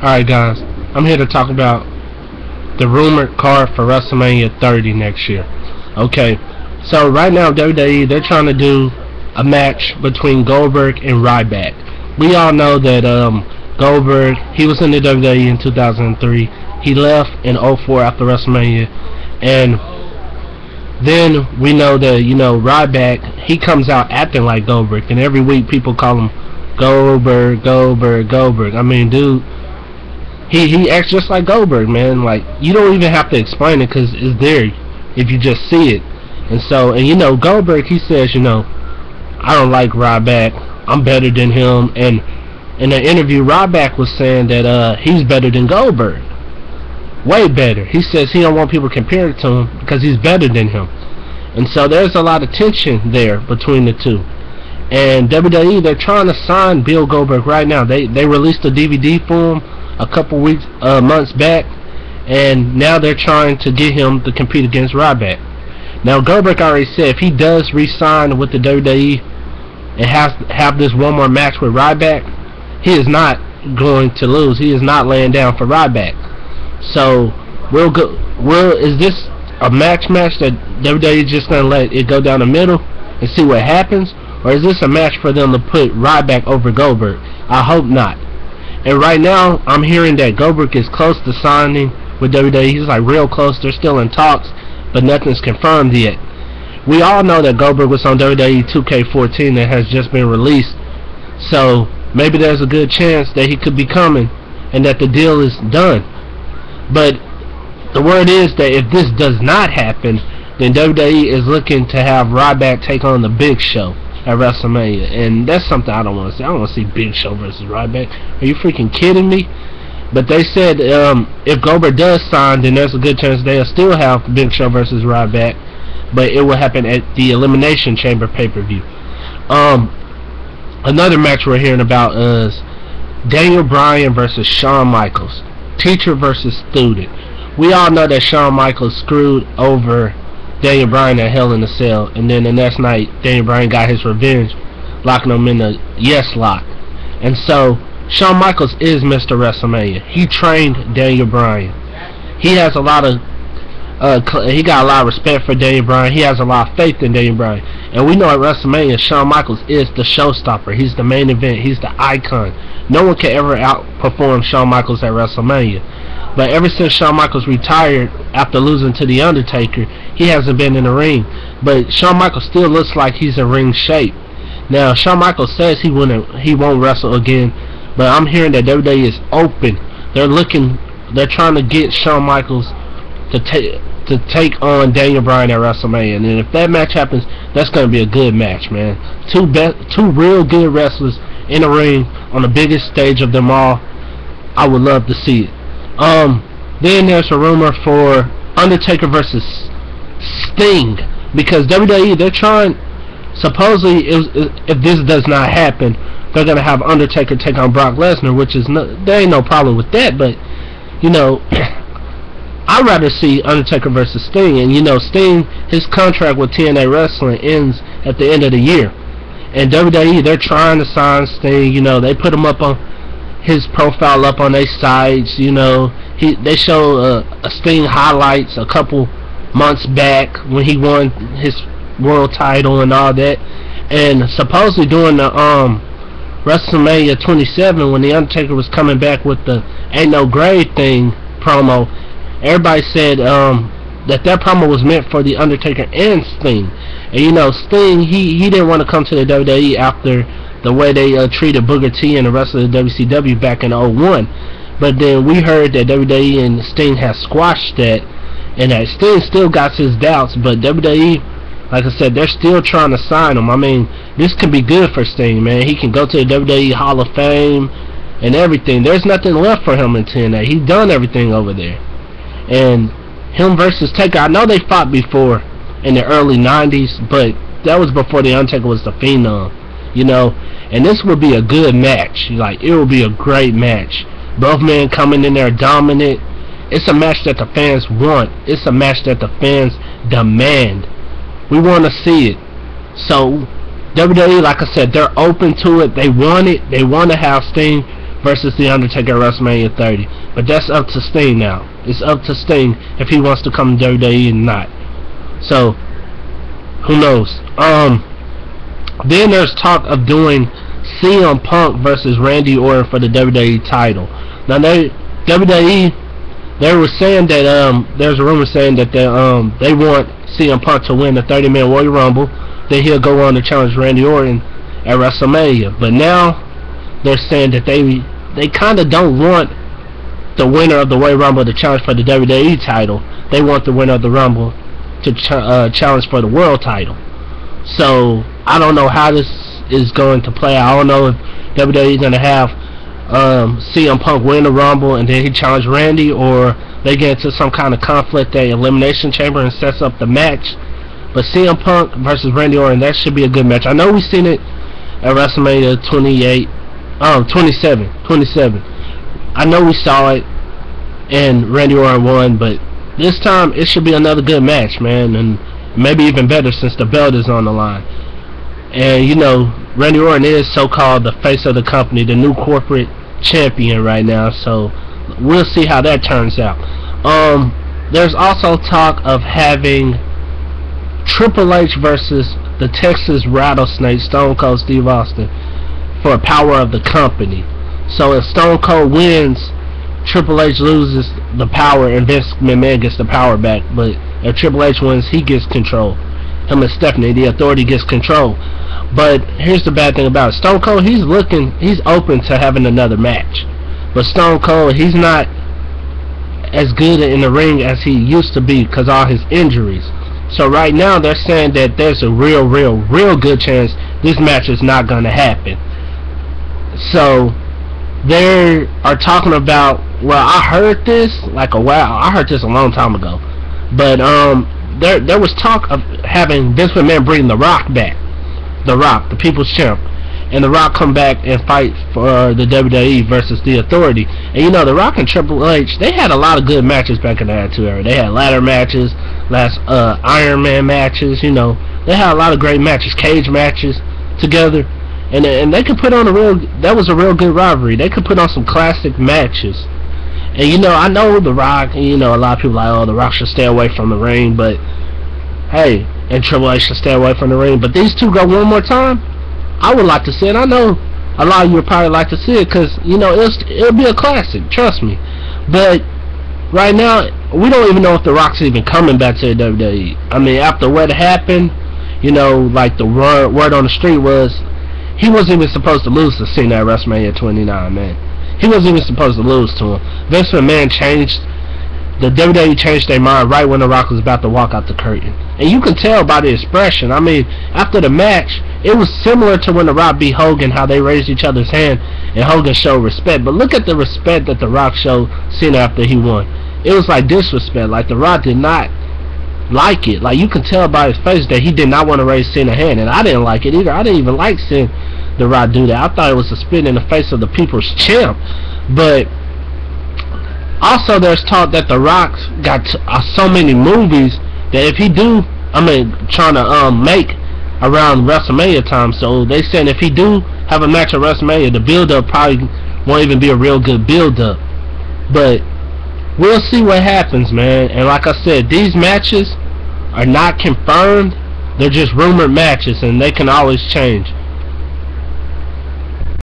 Alright guys, I'm here to talk about the rumored card for WrestleMania 30 next year. Okay, so right now WWE, they're trying to do a match between Goldberg and Ryback. We all know that Goldberg, he was in the WWE in 2003. He left in 2004 after WrestleMania. And then we know that, Ryback, he comes out acting like Goldberg. And every week people call him Goldberg, Goldberg, Goldberg. I mean, dude, he acts just like Goldberg, man. Like, you don't even have to explain it because it's there if you just see it. And so, Goldberg, he says, I don't like Ryback. I'm better than him. And in the interview, Ryback was saying that he's better than Goldberg. Way better. He says he don't want people compared to him because he's better than him. And so there's a lot of tension there between the two. And WWE, they're trying to sign Bill Goldberg right now. They released a DVD for him a couple months back, and now they're trying to get him to compete against Ryback. Now Goldberg already said if he does re-sign with the WWE and have this one more match with Ryback, he is not going to lose. He is not laying down for Ryback. So is this a match that WWE just gonna let it go down the middle and see what happens, or is this a match for them to put Ryback over Goldberg? I hope not. And right now, I'm hearing that Goldberg is close to signing with WWE. He's like real close. They're still in talks, but nothing's confirmed yet. We all know that Goldberg was on WWE 2K14 that has just been released. So maybe there's a good chance that he could be coming and that the deal is done. But the word is that if this does not happen, then WWE is looking to have Ryback take on the Big Show at WrestleMania, and that's something I don't want to see. I don't want to see Big Show versus Ryback. Are you freaking kidding me? But they said if Goldberg does sign, then there's a good chance they'll still have Big Show versus Ryback, but it will happen at the Elimination Chamber pay-per-view. Another match we're hearing about is Daniel Bryan versus Shawn Michaels, teacher versus student. We all know that Shawn Michaels screwed over Daniel Bryan at Hell in a Cell, and then the next night Daniel Bryan got his revenge, locking him in the yes lock. And so Shawn Michaels is Mr. WrestleMania. He trained Daniel Bryan. He has a lot of he got a lot of respect for Daniel Bryan. He has a lot of faith in Daniel Bryan. And we know at WrestleMania, Shawn Michaels is the showstopper. He's the main event. He's the icon. No one can ever outperform Shawn Michaels at WrestleMania. But ever since Shawn Michaels retired after losing to The Undertaker, he hasn't been in the ring. But Shawn Michaels still looks like he's in ring shape. Now, Shawn Michaels says he won't wrestle again, but I'm hearing that WWE is open. They're trying to get Shawn Michaels to take on Daniel Bryan at WrestleMania. And if that match happens, that's going to be a good match, man. Two real good wrestlers in the ring on the biggest stage of them all. I would love to see it. Then there's a rumor for Undertaker versus Sting, because WWE, they're trying, supposedly, if this does not happen, they're going to have Undertaker take on Brock Lesnar, which is there ain't no problem with that, but I'd rather see Undertaker versus Sting. And Sting, his contract with TNA Wrestling ends at the end of the year, and WWE, they're trying to sign Sting. They put him up on his profile up on their sites. They show Sting highlights a couple months back when he won his world title and all that. And supposedly during the WrestleMania 27, when the Undertaker was coming back with the "Ain't No Grave" thing promo, everybody said that promo was meant for the Undertaker and Sting. And Sting, he didn't want to come to the WWE after the way they treated Booker T and the rest of the WCW back in 2001. But then we heard that WWE and Sting has squashed that, and that Sting still got his doubts, but WWE, like I said, they're still trying to sign him. I mean, this could be good for Sting, man. He can go to the WWE Hall of Fame and everything. There's nothing left for him in TNA. He's done everything over there. And him versus Taker, I know they fought before in the early 90s, but that was before the Undertaker was the Phenom. And this would be a good match. It would be a great match. Both men coming in there dominant. It's a match that the fans want. It's a match that the fans demand. We want to see it. So WWE, like I said, they're open to it. They want it. They want to have Sting versus The Undertaker at WrestleMania 30. But that's up to Sting now. It's up to Sting if he wants to come to WWE or not. So, who knows? Then there's talk of doing CM Punk versus Randy Orton for the WWE title. Now, WWE, they were saying that there's a rumor saying that they want CM Punk to win the 30-man Royal Rumble. Then he'll go on to challenge Randy Orton at WrestleMania. But now they're saying that they kind of don't want the winner of the Royal Rumble to challenge for the WWE title. They want the winner of the Rumble to challenge for the world title. So I don't know how this is going to play out. I don't know if WWE is going to have CM Punk win the Rumble and then he challenge Randy, or they get into some kind of conflict at Elimination Chamber and sets up the match. But CM Punk versus Randy Orton, that should be a good match. I know we've seen it at WrestleMania 27. I know we saw it and Randy Orton won, but this time it should be another good match, man, and maybe even better since the belt is on the line. And you know, Randy Orton is so-called the face of the company, the new corporate champion right now, so we'll see how that turns out. There's also talk of having Triple H versus the Texas Rattlesnake, Stone Cold Steve Austin, for power of the company. So if Stone Cold wins, Triple H loses the power and Vince McMahon gets the power back. But if Triple H wins, he gets control. Him and Stephanie, the Authority, gets control. But here's the bad thing about it. Stone Cold, he's open to having another match. But Stone Cold, he's not as good in the ring as he used to be because of all his injuries. So right now they're saying that there's a real good chance this match is not going to happen. So they are talking about, well, I heard this like I heard this a long time ago, but there was talk of having Vince McMahon bring The Rock back, The Rock, the People's Champ, and The Rock come back and fight for the WWE versus the Authority. And you know, The Rock and Triple H, they had a lot of good matches back in the Attitude Era. They had ladder matches, Iron Man matches. You know, they had a lot of great matches, cage matches together. And they could put on that was a real good rivalry. They could put on some classic matches. And you know, I know The Rock, and you know, a lot of people are like, oh, The Rock should stay away from the ring, but hey, and Triple H should stay away from the ring. But these two go one more time, I would like to see it. I know a lot of you would probably like to see it because, you know, it'll be a classic, trust me. But right now, we don't even know if The Rock's even coming back to the WWE. I mean, after what happened, you know, like the word on the street was, he wasn't even supposed to lose to Cena at WrestleMania 29, man. He wasn't even supposed to lose to him. Vince McMahon the WWE changed their mind right when The Rock was about to walk out the curtain. And you can tell by the expression. I mean, after the match, it was similar to when The Rock beat Hogan, how they raised each other's hand and Hogan showed respect. But look at the respect that The Rock showed Cena after he won. It was like disrespect. Like The Rock did not like it. Like you can tell by his face that he did not want to raise Cena's hand, and I didn't like it either. I didn't even like seeing The Rock do that. I thought it was a spit in the face of the People's Champ. But also there's talk that The Rock's got so many movies that if he trying to make around WrestleMania time. So they said if he do have a match at WrestleMania, the build-up probably won't even be a real good build-up. But we'll see what happens, man. And like I said, these matches are not confirmed. They're just rumored matches, and they can always change.